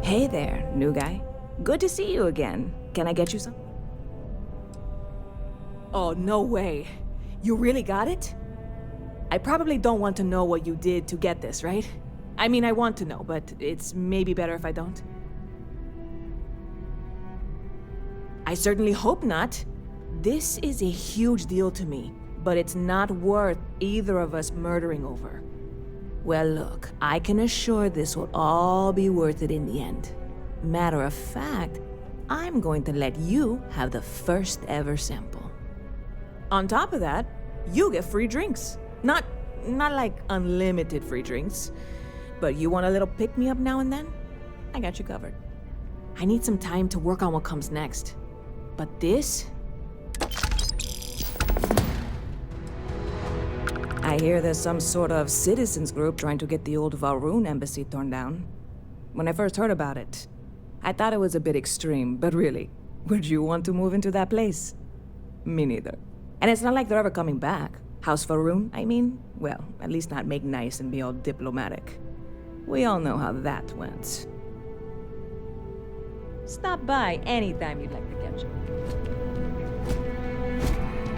Hey there, new guy. Good to see you again. Can I get you some? Oh, no way. You really got it? I probably don't want to know what you did to get this, right? I mean, I want to know, but it's maybe better if I don't. I certainly hope not. This is a huge deal to me, but it's not worth either of us murdering over. Well, look, I can assure this will all be worth it in the end. Matter of fact, I'm going to let you have the first ever sample. On top of that, you get free drinks. Not like unlimited free drinks, but you want a little pick-me-up now and then? I got you covered. I need some time to work on what comes next. But this... I hear there's some sort of citizens group trying to get the old Valroon embassy torn down. When I first heard about it, I thought it was a bit extreme, but really, would you want to move into that place? Me neither. And it's not like they're ever coming back. House Valroon, I mean? Well, at least not make nice and be all diplomatic. We all know how that went. Stop by anytime you'd like to catch up.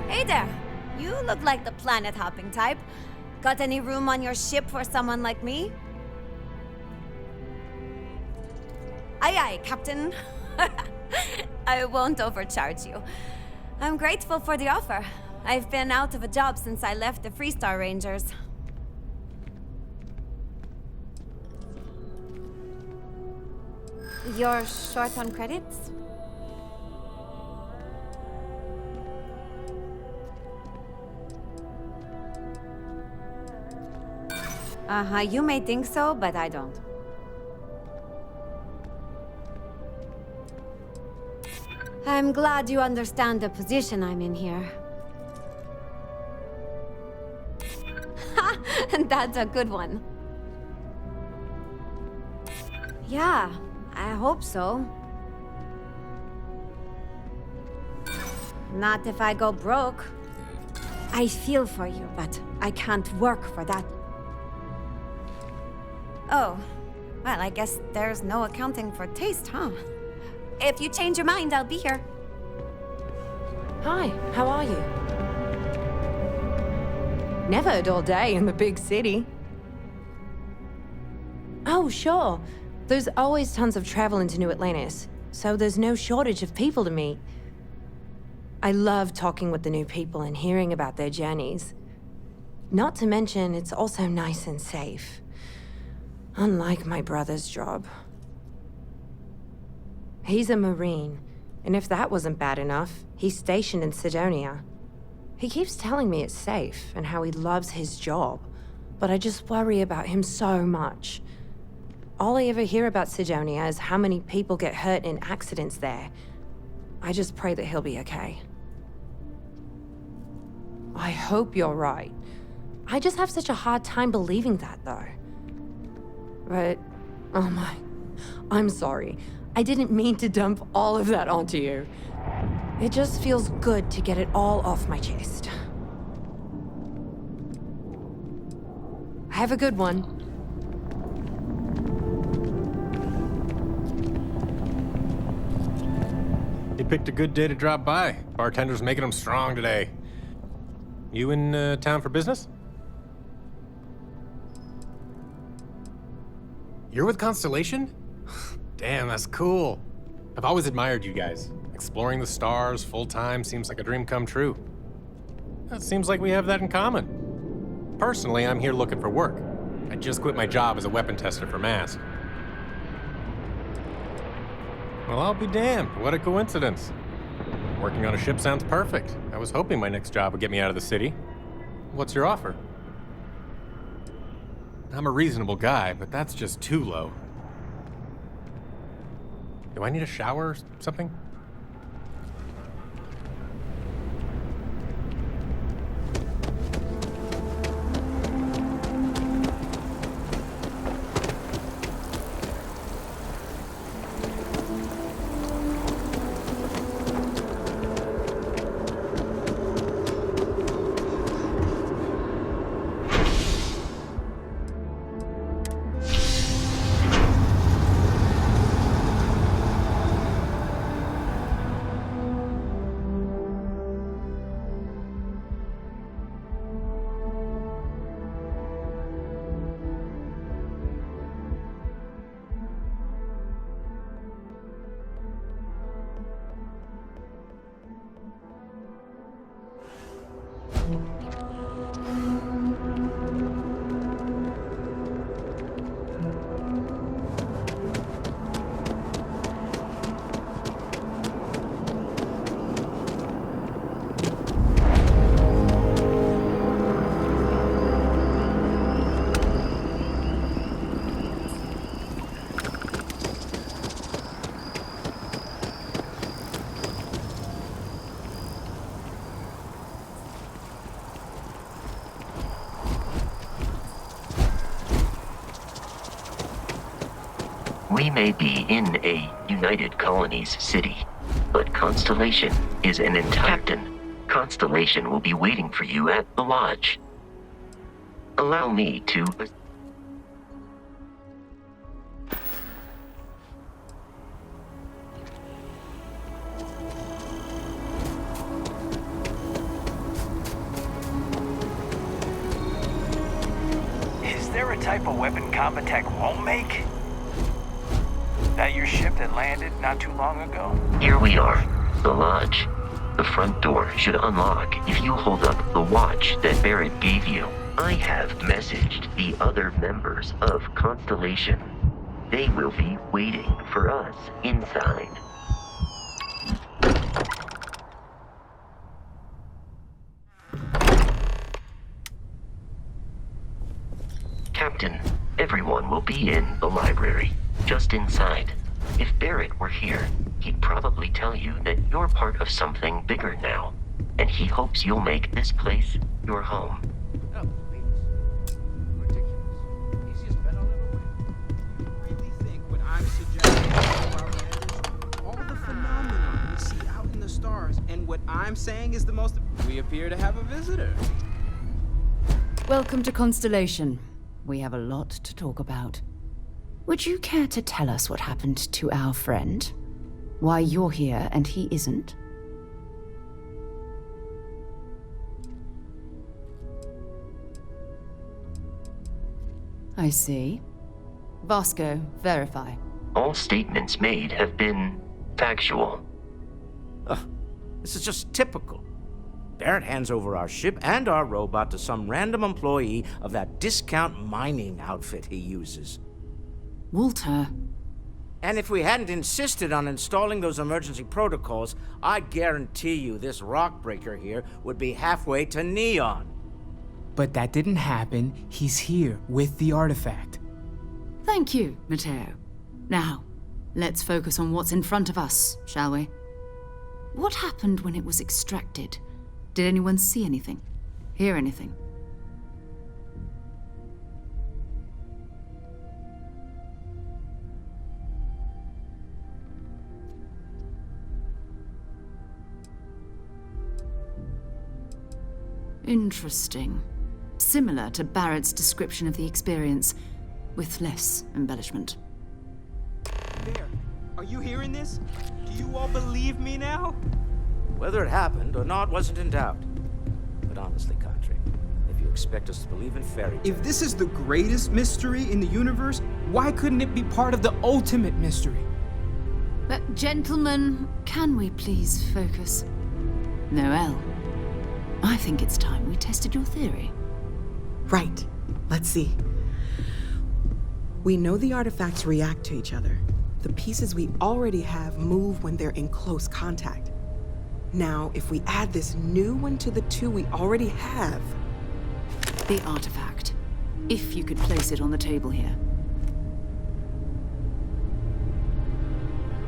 Hey there! You look like the planet-hopping type. Got any room on your ship for someone like me? Aye aye, Captain. I won't overcharge you. I'm grateful for the offer. I've been out of a job since I left the Freestar Rangers. You're short on credits? You may think so, but I don't. I'm glad you understand the position I'm in here. Ha! That's a good one. Yeah, I hope so. Not if I go broke. I feel for you, but I can't work for that. Oh, well, I guess there's no accounting for taste, huh? If you change your mind, I'll be here. Hi, how are you? Never a dull day in the big city. Oh, sure. There's always tons of travel into New Atlantis, so there's no shortage of people to meet. I love talking with the new people and hearing about their journeys. Not to mention, it's also nice and safe. Unlike my brother's job. He's a Marine, and if that wasn't bad enough, he's stationed in Sidonia. He keeps telling me it's safe and how he loves his job, but I just worry about him so much. All I ever hear about Sidonia is how many people get hurt in accidents there. I just pray that he'll be okay. I hope you're right. I just have such a hard time believing that, though. But, oh my, I'm sorry. I didn't mean to dump all of that onto you. It just feels good to get it all off my chest. Have a good one. You picked a good day to drop by. Bartender's making them strong today. You in town for business? You're with Constellation? Damn, that's cool. I've always admired you guys. Exploring the stars full-time seems like a dream come true. It seems like we have that in common. Personally, I'm here looking for work. I just quit my job as a weapon tester for MAST. Well, I'll be damned. What a coincidence. Working on a ship sounds perfect. I was hoping my next job would get me out of the city. What's your offer? I'm a reasonable guy, but that's just too low. Do I need a shower or something? We may be in a United Colonies city, but Constellation is an intact. Captain, Constellation will be waiting for you at the lodge. Allow me to... Is there a type of weapon combat tech won't make? That your ship that landed not too long ago? Here we are, the lodge. The front door should unlock if you hold up the watch that Barrett gave you. I have messaged the other members of Constellation. They will be waiting for us inside. Captain, everyone will be in the library, just inside. If Barrett were here, he'd probably tell you that you're part of something bigger now, and he hopes you'll make this place your home. Oh, please. Ridiculous. Easiest bet I'll ever win. You really think what I'm suggesting is so outlandish? All the phenomena we see out in the stars, and what I'm saying is the most... We appear to have a visitor. Welcome to Constellation. We have a lot to talk about. Would you care to tell us what happened to our friend? Why you're here and he isn't? I see. Vasco, verify. All statements made have been factual. This is just typical. Barrett hands over our ship and our robot to some random employee of that discount mining outfit he uses. Walter. And if we hadn't insisted on installing those emergency protocols, I guarantee you this rock breaker here would be halfway to Neon. But that didn't happen. He's here with the artifact. Thank you, Matteo. Now, let's focus on what's in front of us, shall we? What happened when it was extracted? Did anyone see anything? Hear anything? Interesting. Similar to Barrett's description of the experience, with less embellishment. There. Are you hearing this? Do you all believe me now? Whether it happened or not wasn't in doubt. But honestly, Kadri, if you expect us to believe in fairy tales... If this is the greatest mystery in the universe, why couldn't it be part of the ultimate mystery? But gentlemen, can we please focus? Noelle, I think it's time we tested your theory. Right. Let's see. We know the artifacts react to each other. The pieces we already have move when they're in close contact. Now, if we add this new one to the two we already have... The artifact. If you could place it on the table here.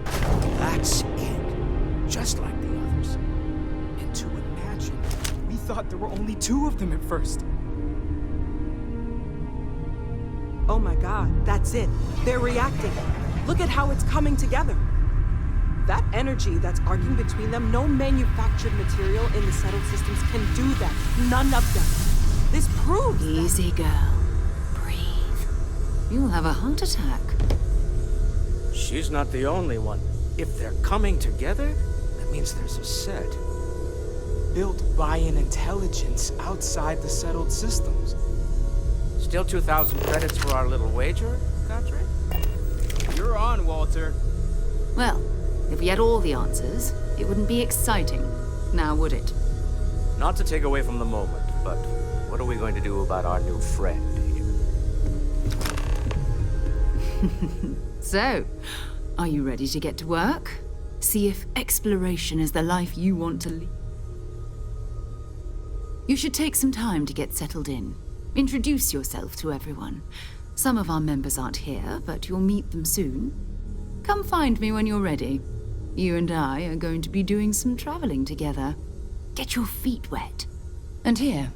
That's it. Just like the others. And to imagine, we thought there were only 2 of them at first. Oh my god, that's it. They're reacting. Look at how it's coming together. That energy that's arcing between them, no manufactured material in the settled systems can do that. None of them. This proves Easy, girl. Breathe. You'll have a heart attack. She's not the only one. If they're coming together, that means there's a set. Built by an intelligence outside the settled systems. Still 2,000 credits for our little wager, Kadri? You're on, Walter. Well, if we had all the answers, it wouldn't be exciting, now would it? Not to take away from the moment, but what are we going to do about our new friend here? So, are you ready to get to work? See if exploration is the life you want to lead? You should take some time to get settled in. Introduce yourself to everyone. Some of our members aren't here, but you'll meet them soon. Come find me when you're ready. You and I are going to be doing some traveling together. Get your feet wet. And here,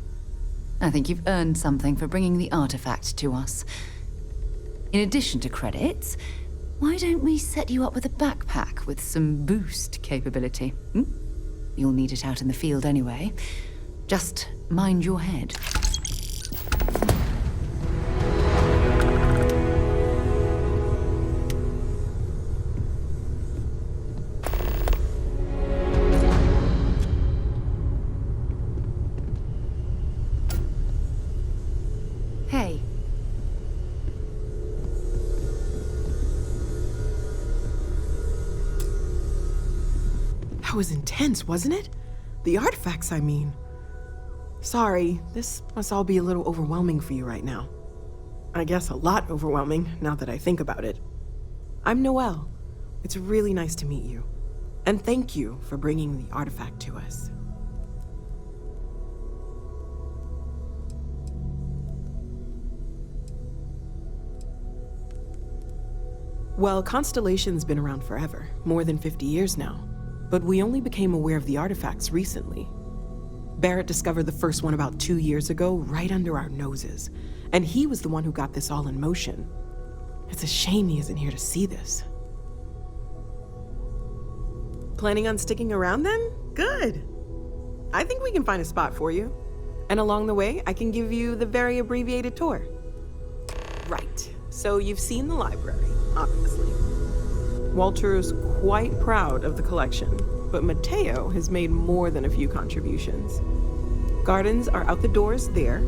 I think you've earned something for bringing the artifact to us. In addition to credits, why don't we set you up with a backpack with some boost capability? You'll need it out in the field anyway. Just mind your head. Hey. That was intense, wasn't it? The artifacts, I mean. Sorry, this must all be a little overwhelming for you right now. I guess a lot overwhelming, now that I think about it. I'm Noelle. It's really nice to meet you. And thank you for bringing the artifact to us. Well, Constellation's been around forever, more than 50 years now. But we only became aware of the artifacts recently. Barrett discovered the first one about 2 years ago, right under our noses. And he was the one who got this all in motion. It's a shame he isn't here to see this. Planning on sticking around then? Good. I think we can find a spot for you. And along the way, I can give you the very abbreviated tour. Right. So you've seen the library, obviously. Walter is quite proud of the collection, but Mateo has made more than a few contributions. Gardens are out the doors there,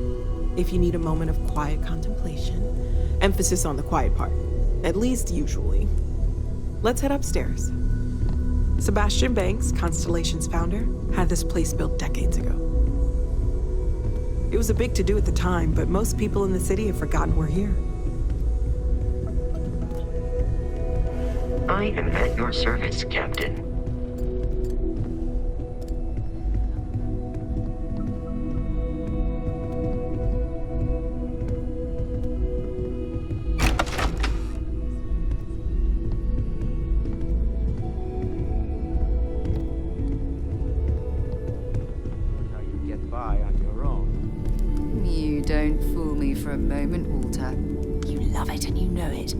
if you need a moment of quiet contemplation. Emphasis on the quiet part, at least usually. Let's head upstairs. Sebastian Banks, Constellation's founder, had this place built decades ago. It was a big to-do at the time, but most people in the city have forgotten we're here. I am at your service, Captain. How you get by on your own. a moment, Walter. You love it and you know it.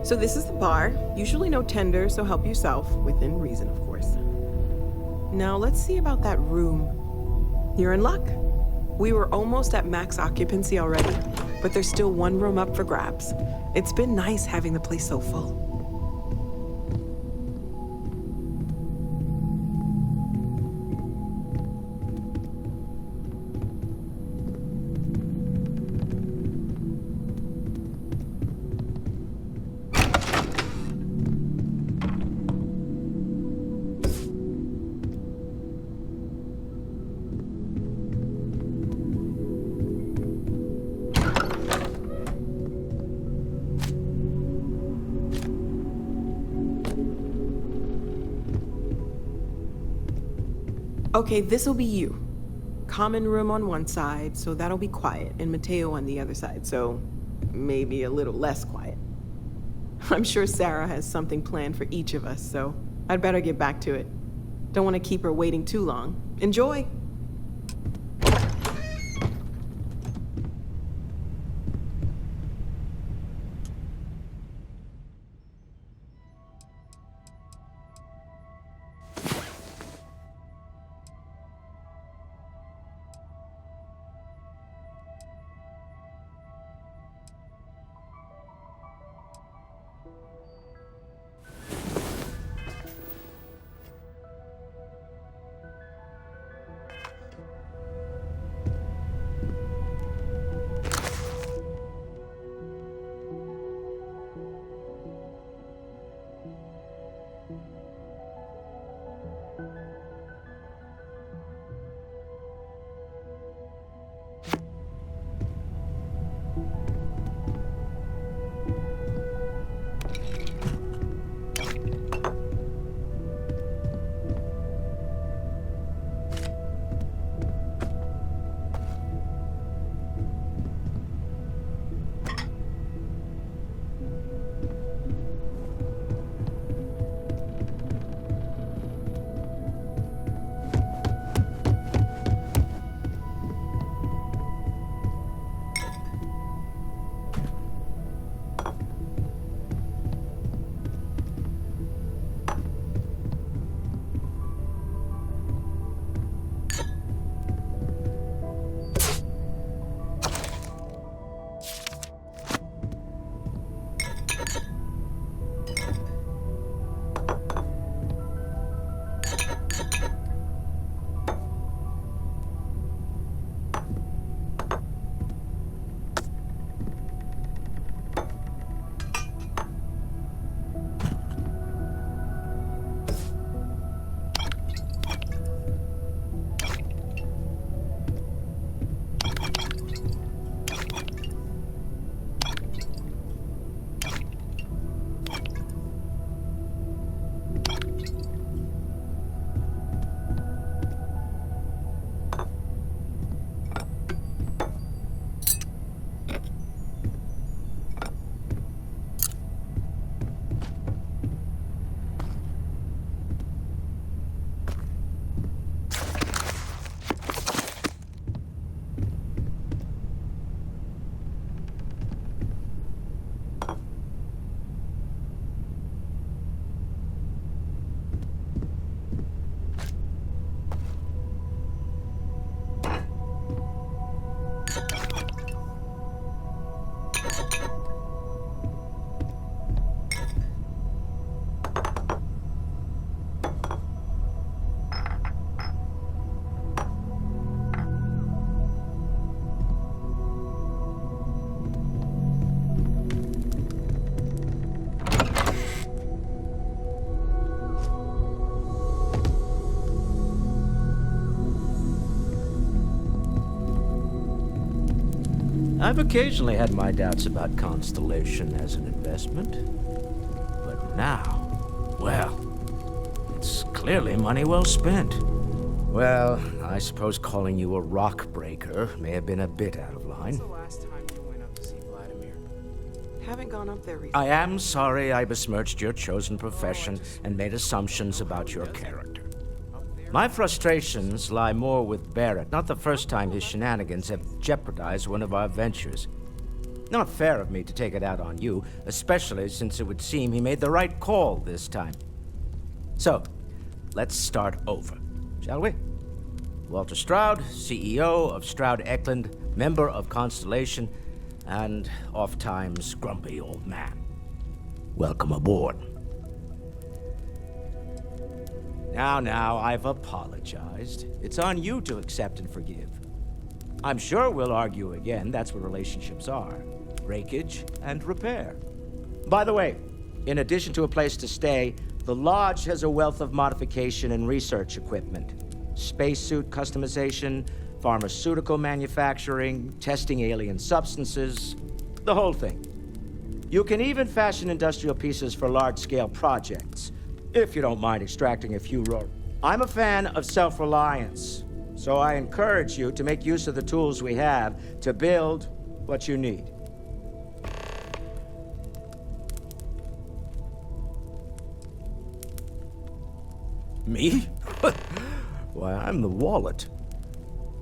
So this is the bar. Usually no tender, so help yourself, within reason, of course. Now let's see about that room. You're in luck. We were almost at max occupancy already, but there's still one room up for grabs. It's been nice having the place so full. Okay, this'll be you. Common room on one side, so that'll be quiet, and Mateo on the other side, so maybe a little less quiet. I'm sure Sarah has something planned for each of us, so I'd better get back to it. Don't want to keep her waiting too long. Enjoy! I've occasionally had my doubts about Constellation as an investment. But now, well, it's clearly money well spent. Well, I suppose calling you a rock breaker may have been a bit out of line. When's the last time you went up to see Vladimir? Haven't gone up there recently. I am sorry I besmirched your chosen profession and made assumptions about your character. My frustrations lie more with Barrett, not the first time his shenanigans have jeopardized one of our ventures. Not fair of me to take it out on you, especially since it would seem he made the right call this time. So, let's start over, shall we? Walter Stroud, CEO of Stroud Eklund, member of Constellation, and oft-times grumpy old man. Welcome aboard. Now, I've apologized. It's on you to accept and forgive. I'm sure we'll argue again, that's what relationships are. Breakage and repair. By the way, in addition to a place to stay, the Lodge has a wealth of modification and research equipment. Spacesuit customization, pharmaceutical manufacturing, testing alien substances, the whole thing. You can even fashion industrial pieces for large-scale projects, if you don't mind extracting a few raw. I'm a fan of self-reliance, so I encourage you to make use of the tools we have to build what you need. Me? Why, I'm the wallet.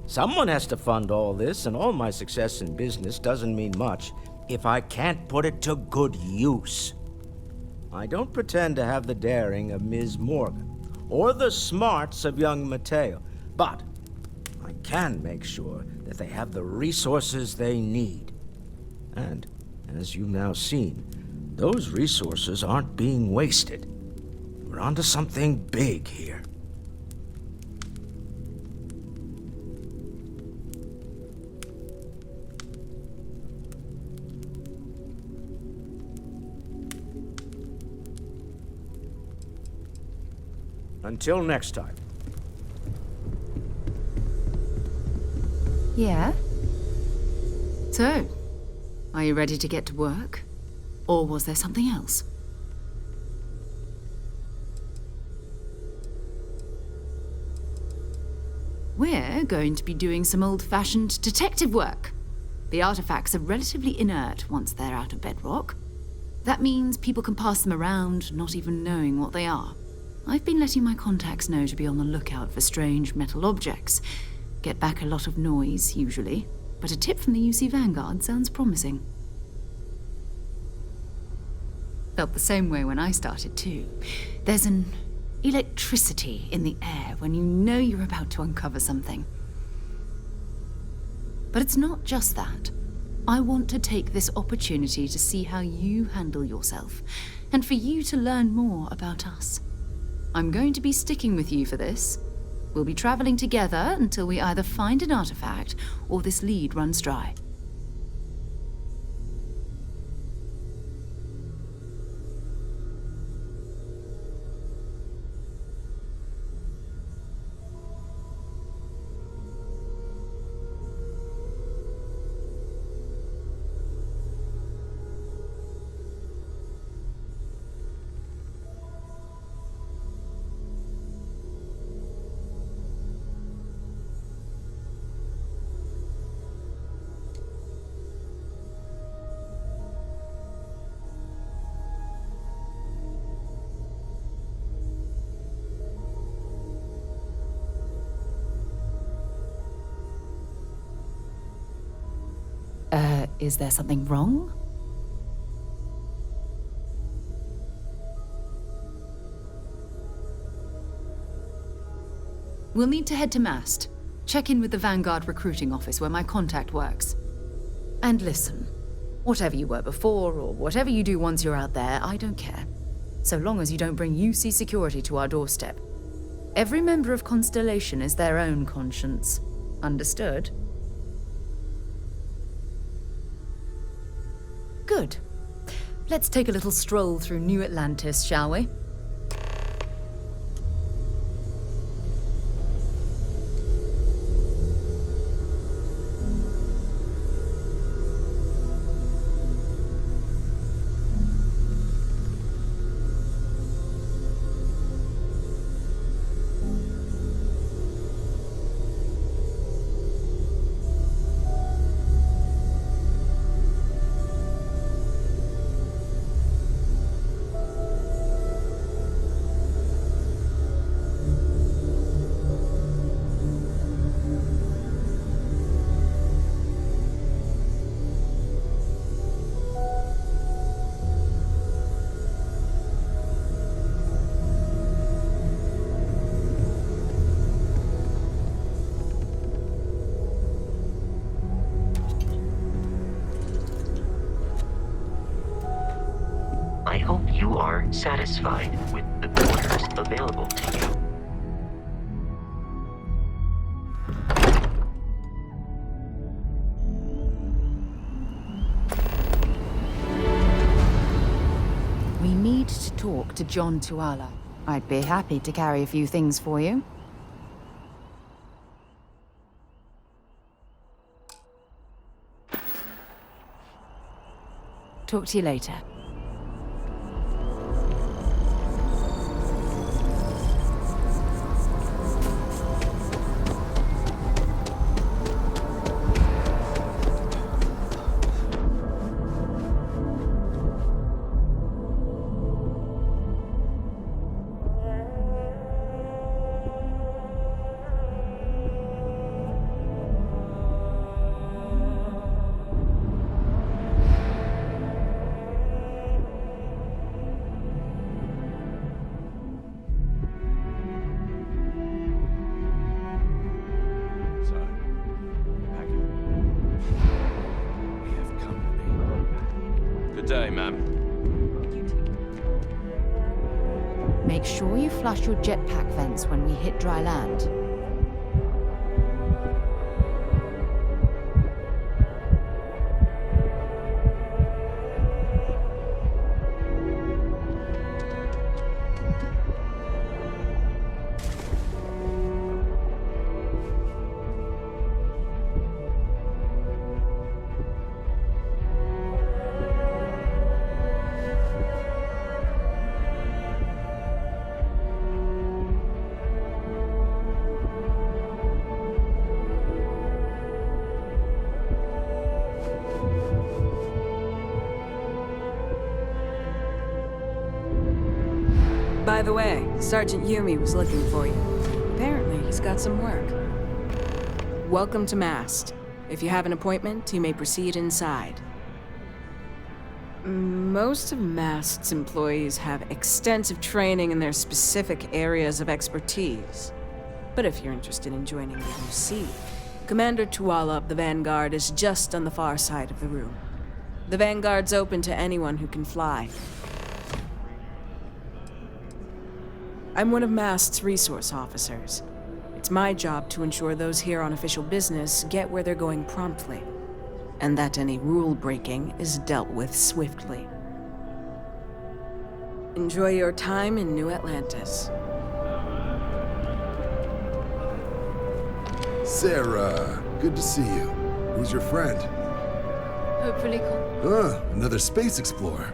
Someone has to fund all this, and all my success in business doesn't mean much if I can't put it to good use. I don't pretend to have the daring of Ms. Morgan, or the smarts of young Mateo, but I can make sure that they have the resources they need. And, as you've now seen, those resources aren't being wasted. We're onto something big here. Until next time. Yeah? So, are you ready to get to work? Or was there something else? We're going to be doing some old-fashioned detective work. The artifacts are relatively inert once they're out of bedrock. That means people can pass them around, not even knowing what they are. I've been letting my contacts know to be on the lookout for strange metal objects. Get back a lot of noise, usually, but a tip from the UC Vanguard sounds promising. Felt the same way when I started, too. There's an electricity in the air when you know you're about to uncover something. But it's not just that. I want to take this opportunity to see how you handle yourself, and for you to learn more about us. I'm going to be sticking with you for this. We'll be traveling together until we either find an artifact or this lead runs dry. Is there something wrong? We'll need to head to Mast. Check in with the Vanguard recruiting office where my contact works. And listen, whatever you were before, or whatever you do once you're out there, I don't care. So long as you don't bring UC security to our doorstep. Every member of Constellation is their own conscience. Understood? Good. Let's take a little stroll through New Atlantis, shall we? satisfied with the quarters available to you. We need to talk to John Tuala. I'd be happy to carry a few things for you. Talk to you later. Good day, ma'am. Make sure you flush your jetpack vents when we hit dry land. By the way, Sergeant Yumi was looking for you. Apparently, he's got some work. Welcome to Mast. If you have an appointment, you may proceed inside. Most of Mast's employees have extensive training in their specific areas of expertise. But if you're interested in joining the UC, Commander Tuala of the Vanguard is just on the far side of the room. The Vanguard's open to anyone who can fly. I'm one of Mast's resource officers. It's my job to ensure those here on official business get where they're going promptly, and that any rule breaking is dealt with swiftly. Enjoy your time in New Atlantis. Sarah, good to see you. Who's your friend? Hopefully cool. Another space explorer.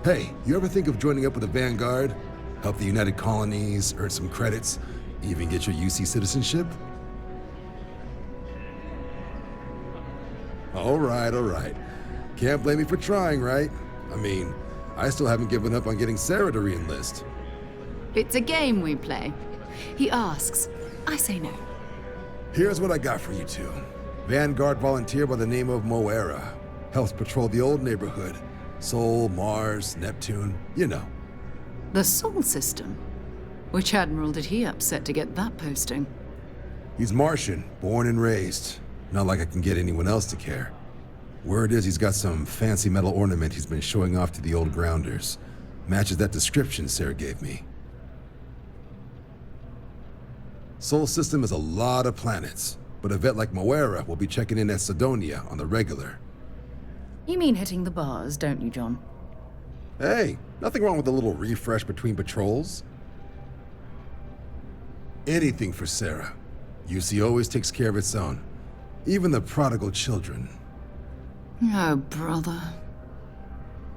Hey, you ever think of joining up with the Vanguard? Help the United Colonies, earn some credits, even get your UC citizenship? All right. Can't blame me for trying, right? I mean, I still haven't given up on getting Sarah to re-enlist. It's a game we play. He asks, I say no. Here's what I got for you two. Vanguard volunteer by the name of Moera. Helps patrol the old neighborhood. Sol, Mars, Neptune, you know. The Sol system? Which admiral did he upset to get that posting? He's Martian, born and raised. Not like I can get anyone else to care. Word is he's got some fancy metal ornament he's been showing off to the old grounders. Matches that description Sarah gave me. Sol system has a lot of planets, but a vet like Moera will be checking in at Sidonia on the regular. You mean hitting the bars, don't you, John? Hey, nothing wrong with a little refresh between patrols. Anything for Sarah. UC always takes care of its own. Even the prodigal children. Oh, brother.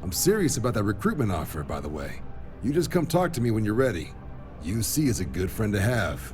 I'm serious about that recruitment offer, by the way. You just come talk to me when you're ready. UC is a good friend to have.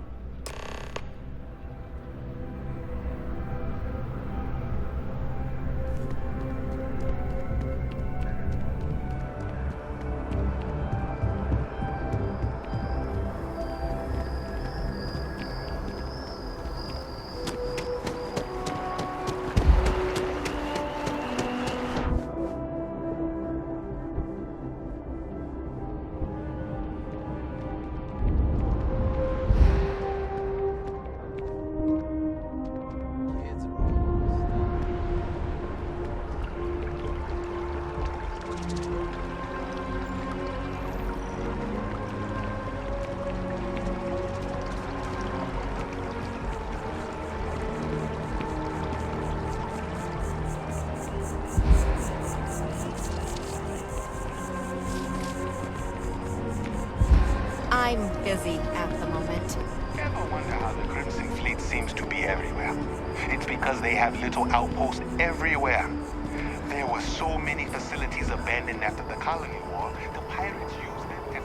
busy at the moment. Ever wonder how the Crimson Fleet seems to be everywhere? It's because they have little outposts everywhere. There were so many facilities abandoned after the Colony War, the pirates used them as...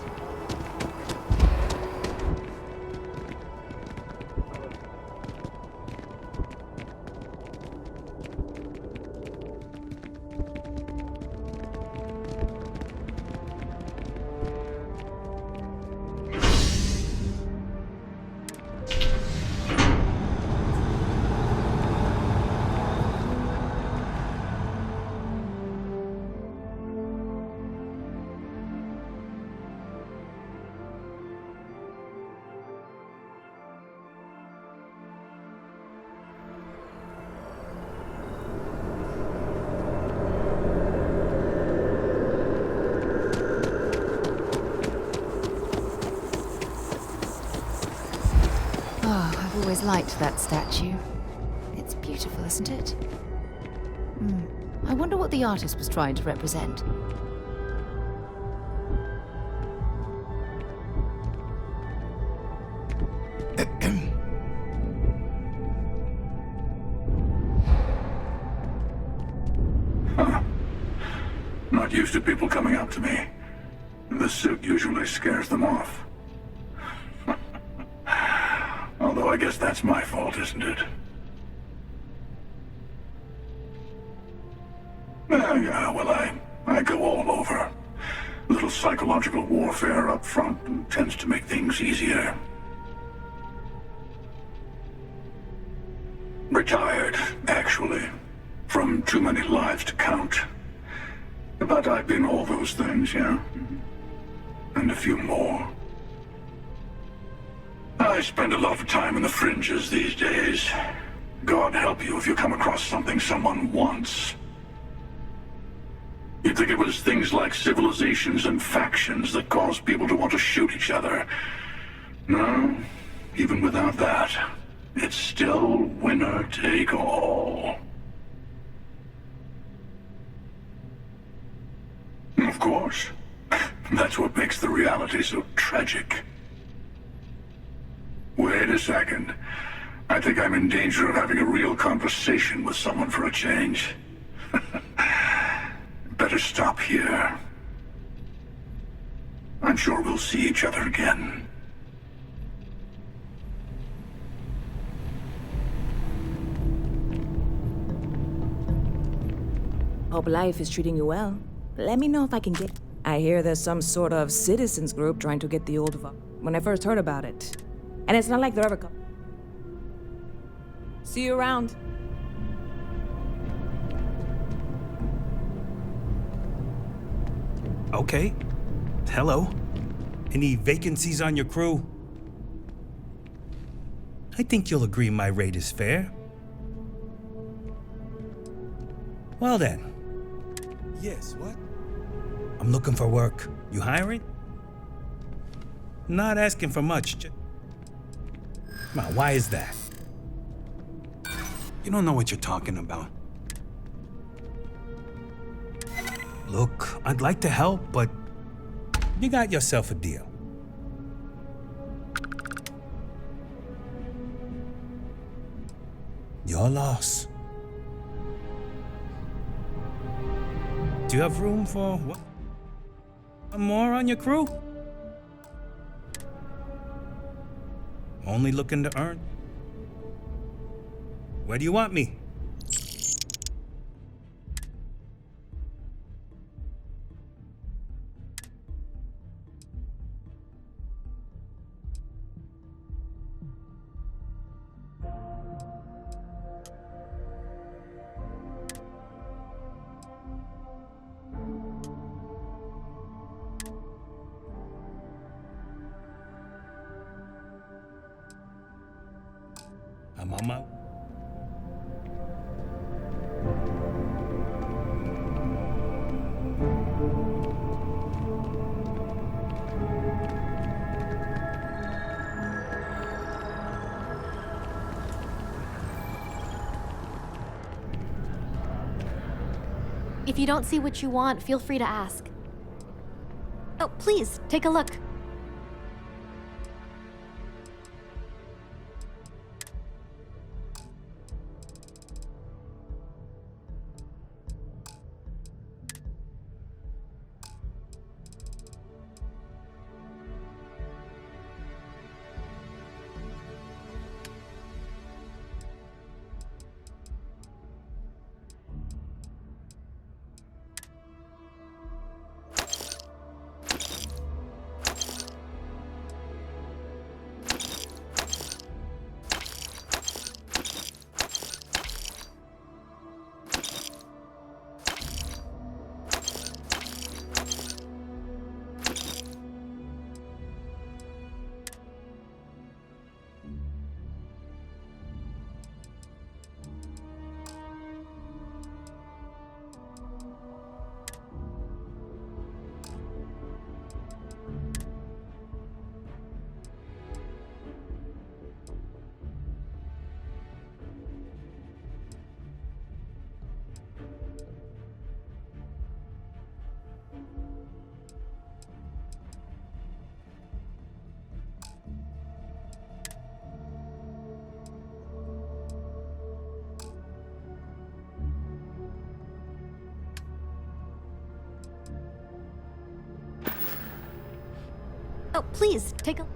I've always liked that statue. It's beautiful, isn't it? I wonder what the artist was trying to represent. Not used to people coming up to me. The suit usually scares them off. Although I guess that's my fault, isn't it? Yeah, well, I go all over. A little psychological warfare up front tends to make things easier. Retired, actually. From too many lives to count. But I've been all those things, yeah? And a few more. I spend a lot of time in the fringes these days. God help you if you come across something someone wants. You'd think it was things like civilizations and factions that cause people to want to shoot each other. No, even without that, it's still winner take all. Of course. That's what makes the reality so tragic. Wait a second. I think I'm in danger of having a real conversation with someone for a change. Better stop here. I'm sure we'll see each other again. Hope life is treating you well. Let me know if I can get... I hear there's some sort of citizens group trying to get the old... When I first heard about it. And it's not like they're ever... See you around. Okay. Hello. Any vacancies on your crew? I think you'll agree my rate is fair. Well then. Yes, what? I'm looking for work. You hiring? Not asking for much. Come on, why is that? You don't know what you're talking about. Look, I'd like to help, but you got yourself a deal. Your loss. Do you have room for what? One more on your crew? Only looking to earn? Where do you want me? I'm on my... If you don't see what you want, feel free to ask. Oh, please, take a look. please, take a...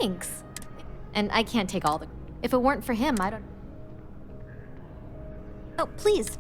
Thanks. And I can't take all the... If it weren't for him, I don't... Oh, please.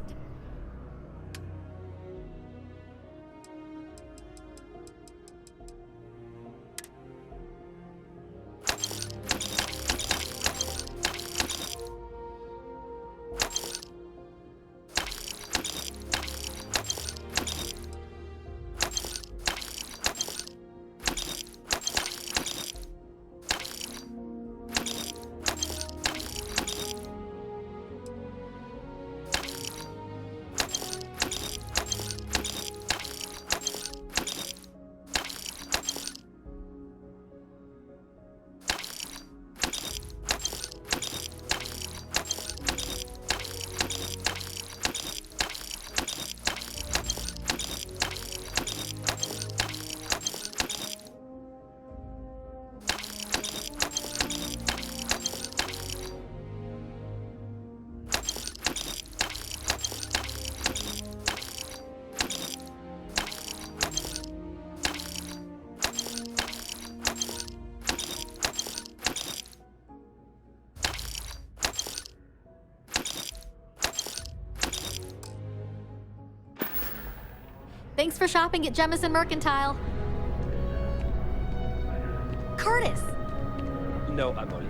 Thanks for shopping at Jemison Mercantile. Curtis! No, I'm only...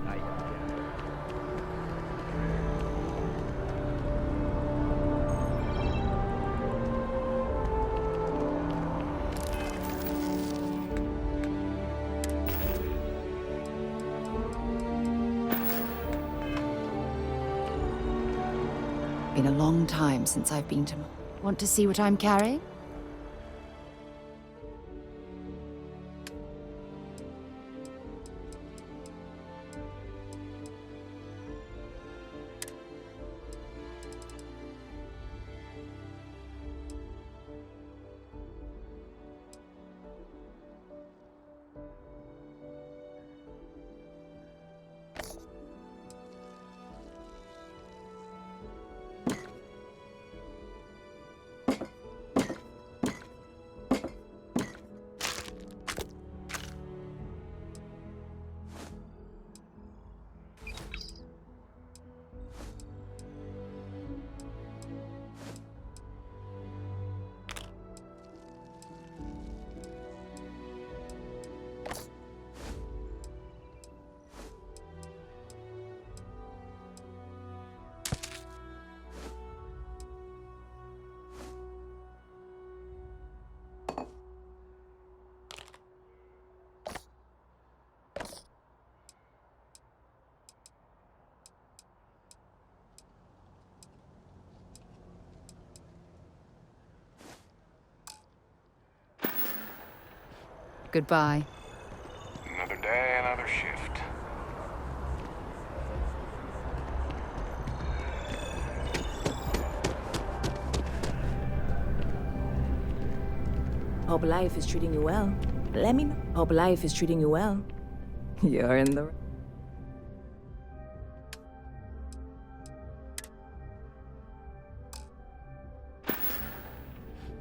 Been a long time since I've been to... Want to see what I'm carrying? Goodbye. Another day, another shift. Hope life is treating you well. Let me know. Hope life is treating you well. You're in the...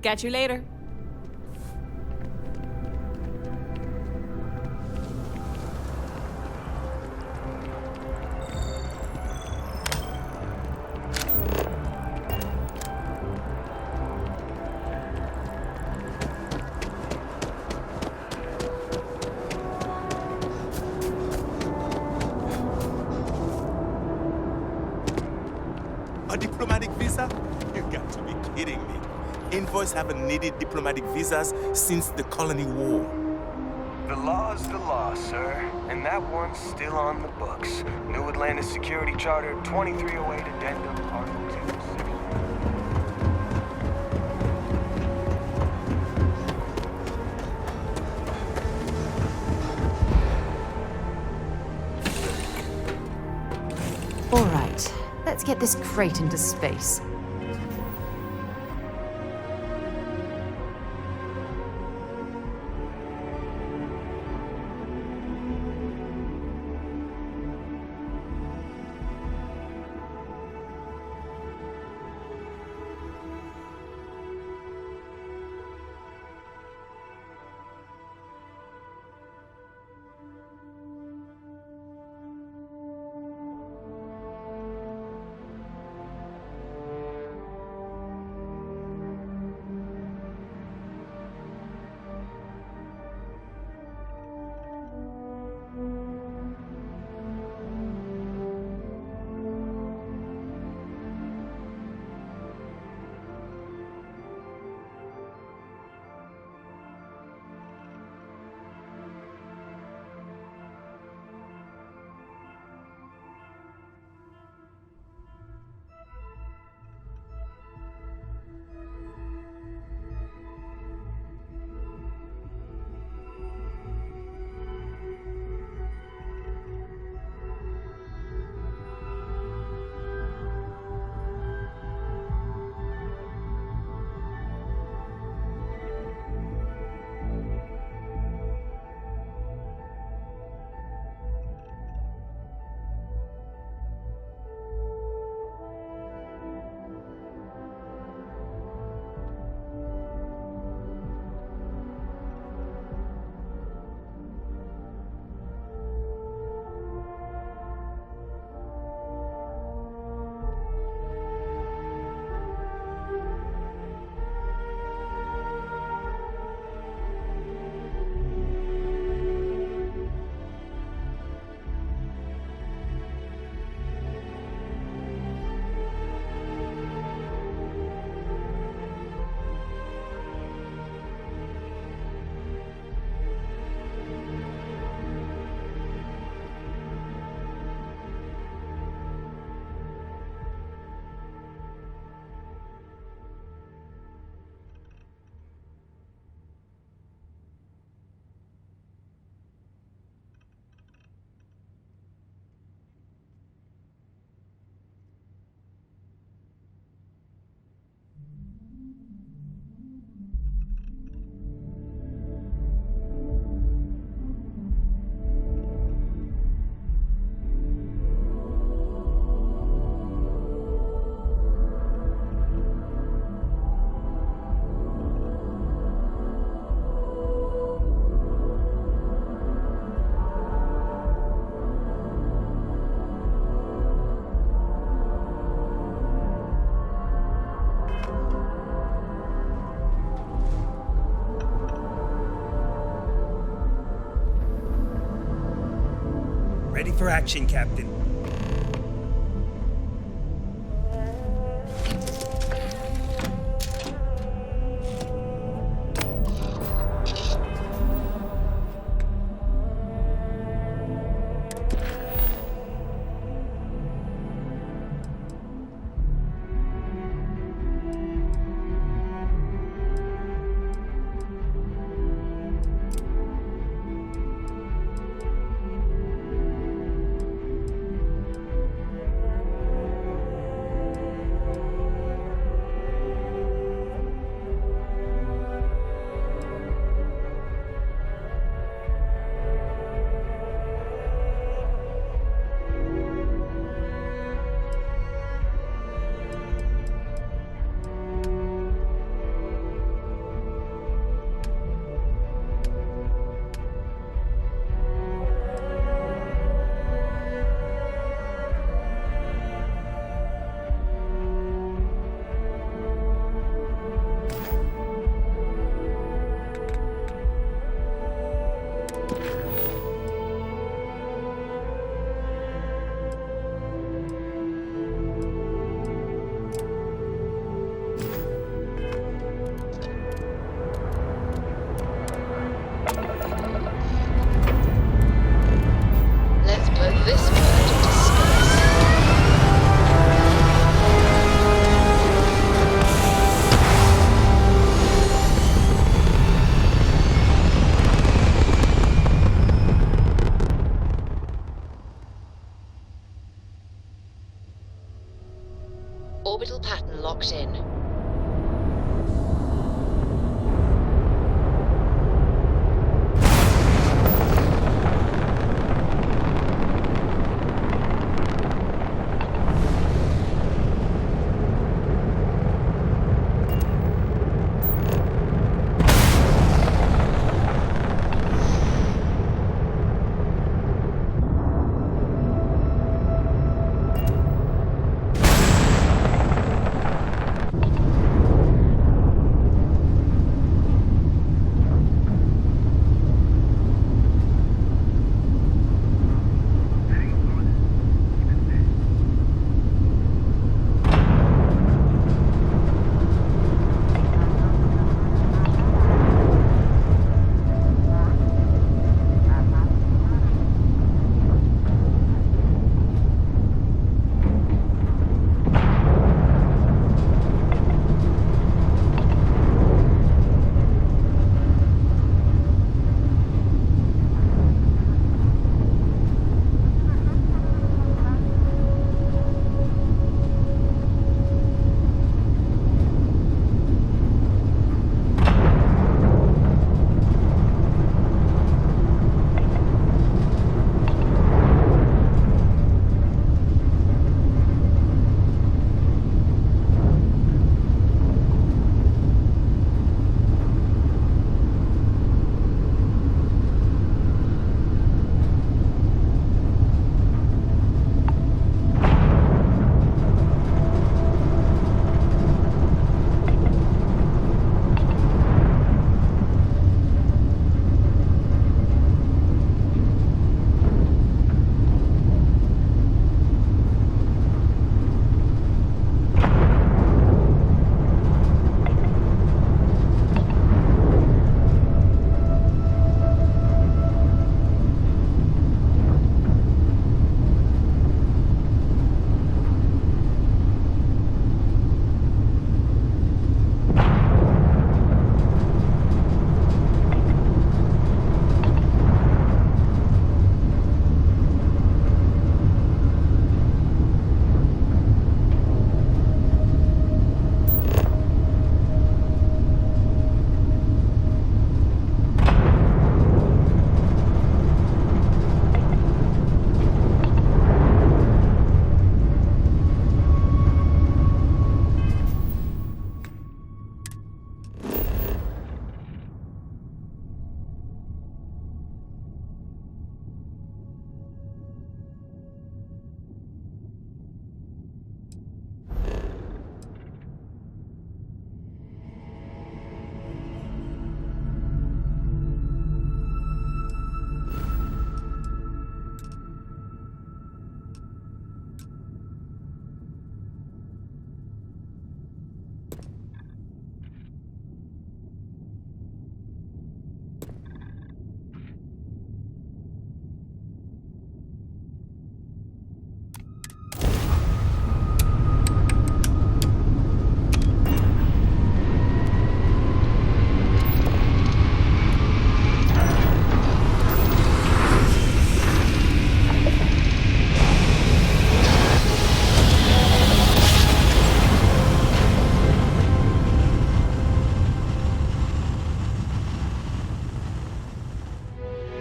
Catch you later. diplomatic visa? You got to be kidding me. Envoys haven't needed diplomatic visas since the Colony War. The law's the law, sir, and that one's still on the books. New Atlantis Security Charter 2308 Addendum, Article 2. All right, let's get this crate into space. Ready for action, Captain. Orbital pattern locked in.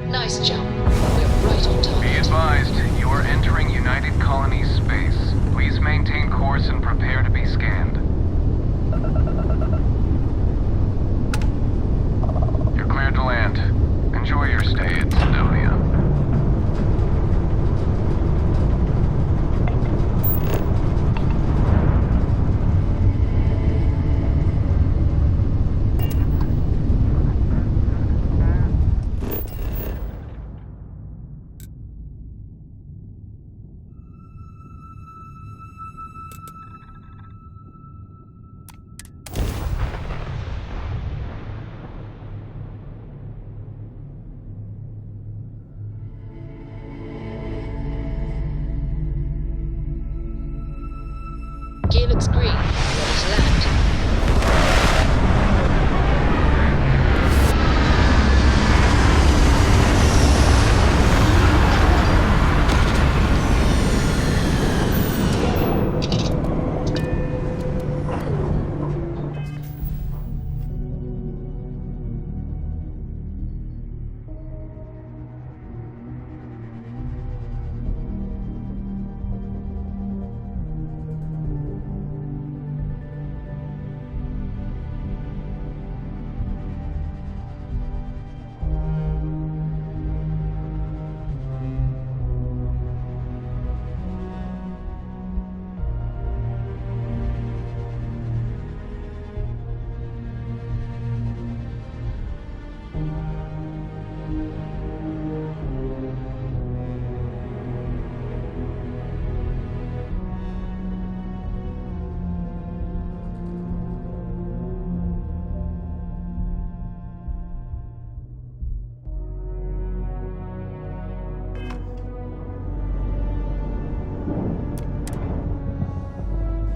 Nice jump. We're right on top. Be advised, you are entering United Colonies space. Please maintain course and prepare to be scanned. You're cleared to land. Enjoy your stay at Sidonia.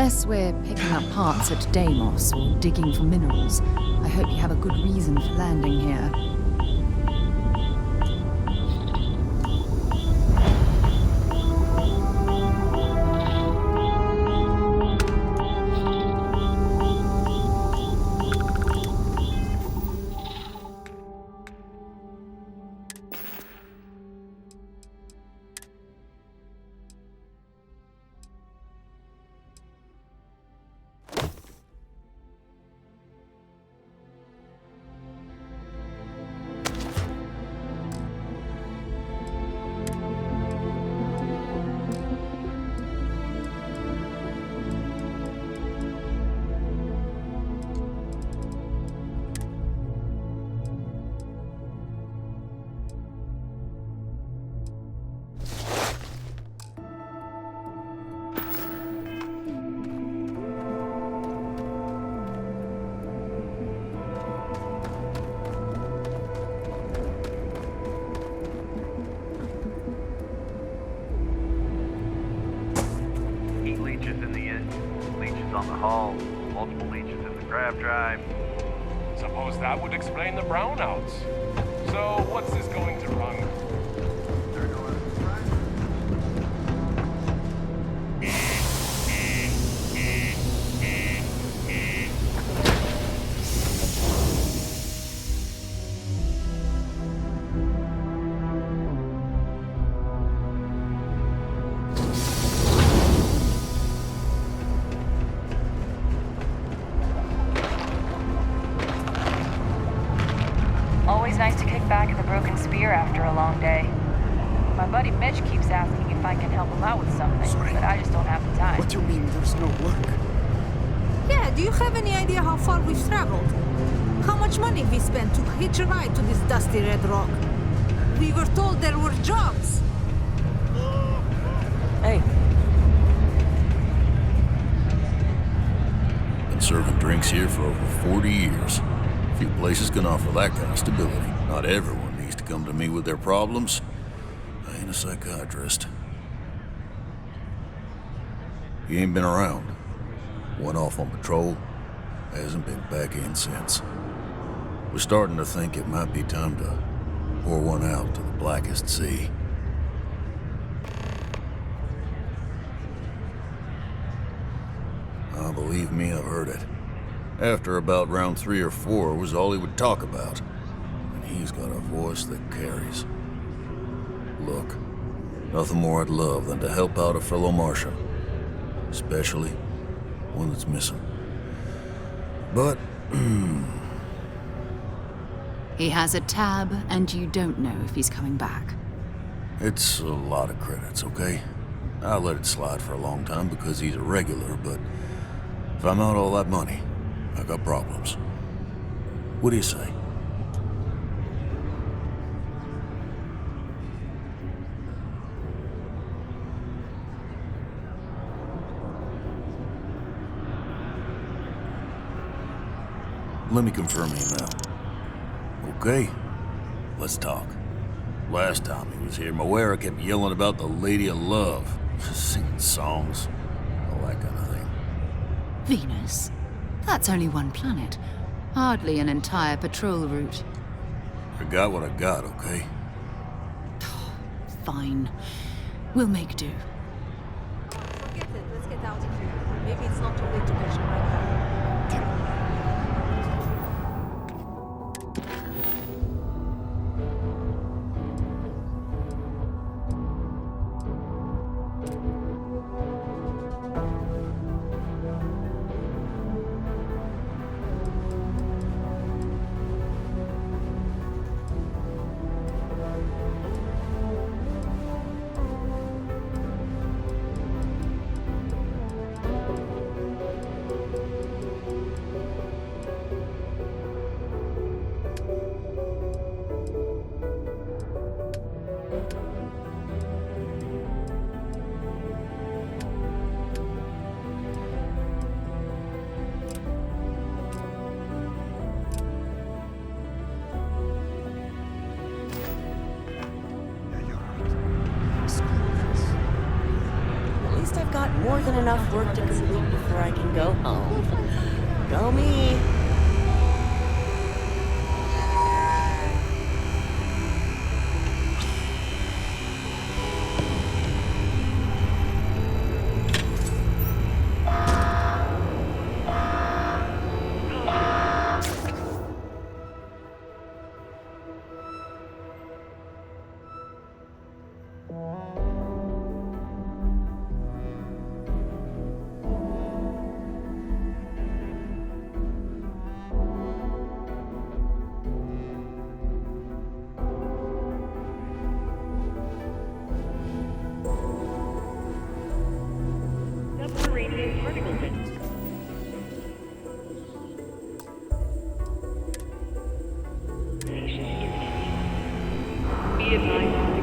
Unless we're picking up parts at Deimos or digging for minerals, I hope you have a good reason for landing here. On the hull, multiple leeches in the grav drive. Suppose that would explain the brownouts. So, what's this going to run? Always nice to kick back at the Broken Spear after a long day. My buddy Mitch keeps asking if I can help him out with something, but I just don't have the time. What do you mean there's no work? Yeah, do you have any idea how far we've traveled? How much money we spent to hitch a ride to this dusty red rock? We were told there were jobs. Hey. Been serving drinks here for over 40 years. Few places can offer that kind of stability. Not everyone needs to come to me with their problems. I ain't a psychiatrist. He ain't been around. Went off on patrol. Hasn't been back in since. We're starting to think it might be time to pour one out to the blackest sea. Believe me, I've heard it. After about round 3 or 4 was all he would talk about. And he's got a voice that carries. Look, nothing more I'd love than to help out a fellow Martian. Especially one that's missing. But, He has a tab, and you don't know if he's coming back. it's a lot of credits, okay? I let it slide for a long time because he's a regular, but if I'm out all that money, I got problems. What do you say? Let me confirm email. Okay, let's talk. Last time he was here, Moira kept yelling about the Lady of Love, singing songs, all that kind of thing. Venus? That's only one planet. Hardly an entire patrol route. I got what I got, okay? Fine. We'll make do. Forget it. Let's get out of here. Maybe it's not too late to catch a ride. got enough work to complete before I can go home. Go me. Be advised.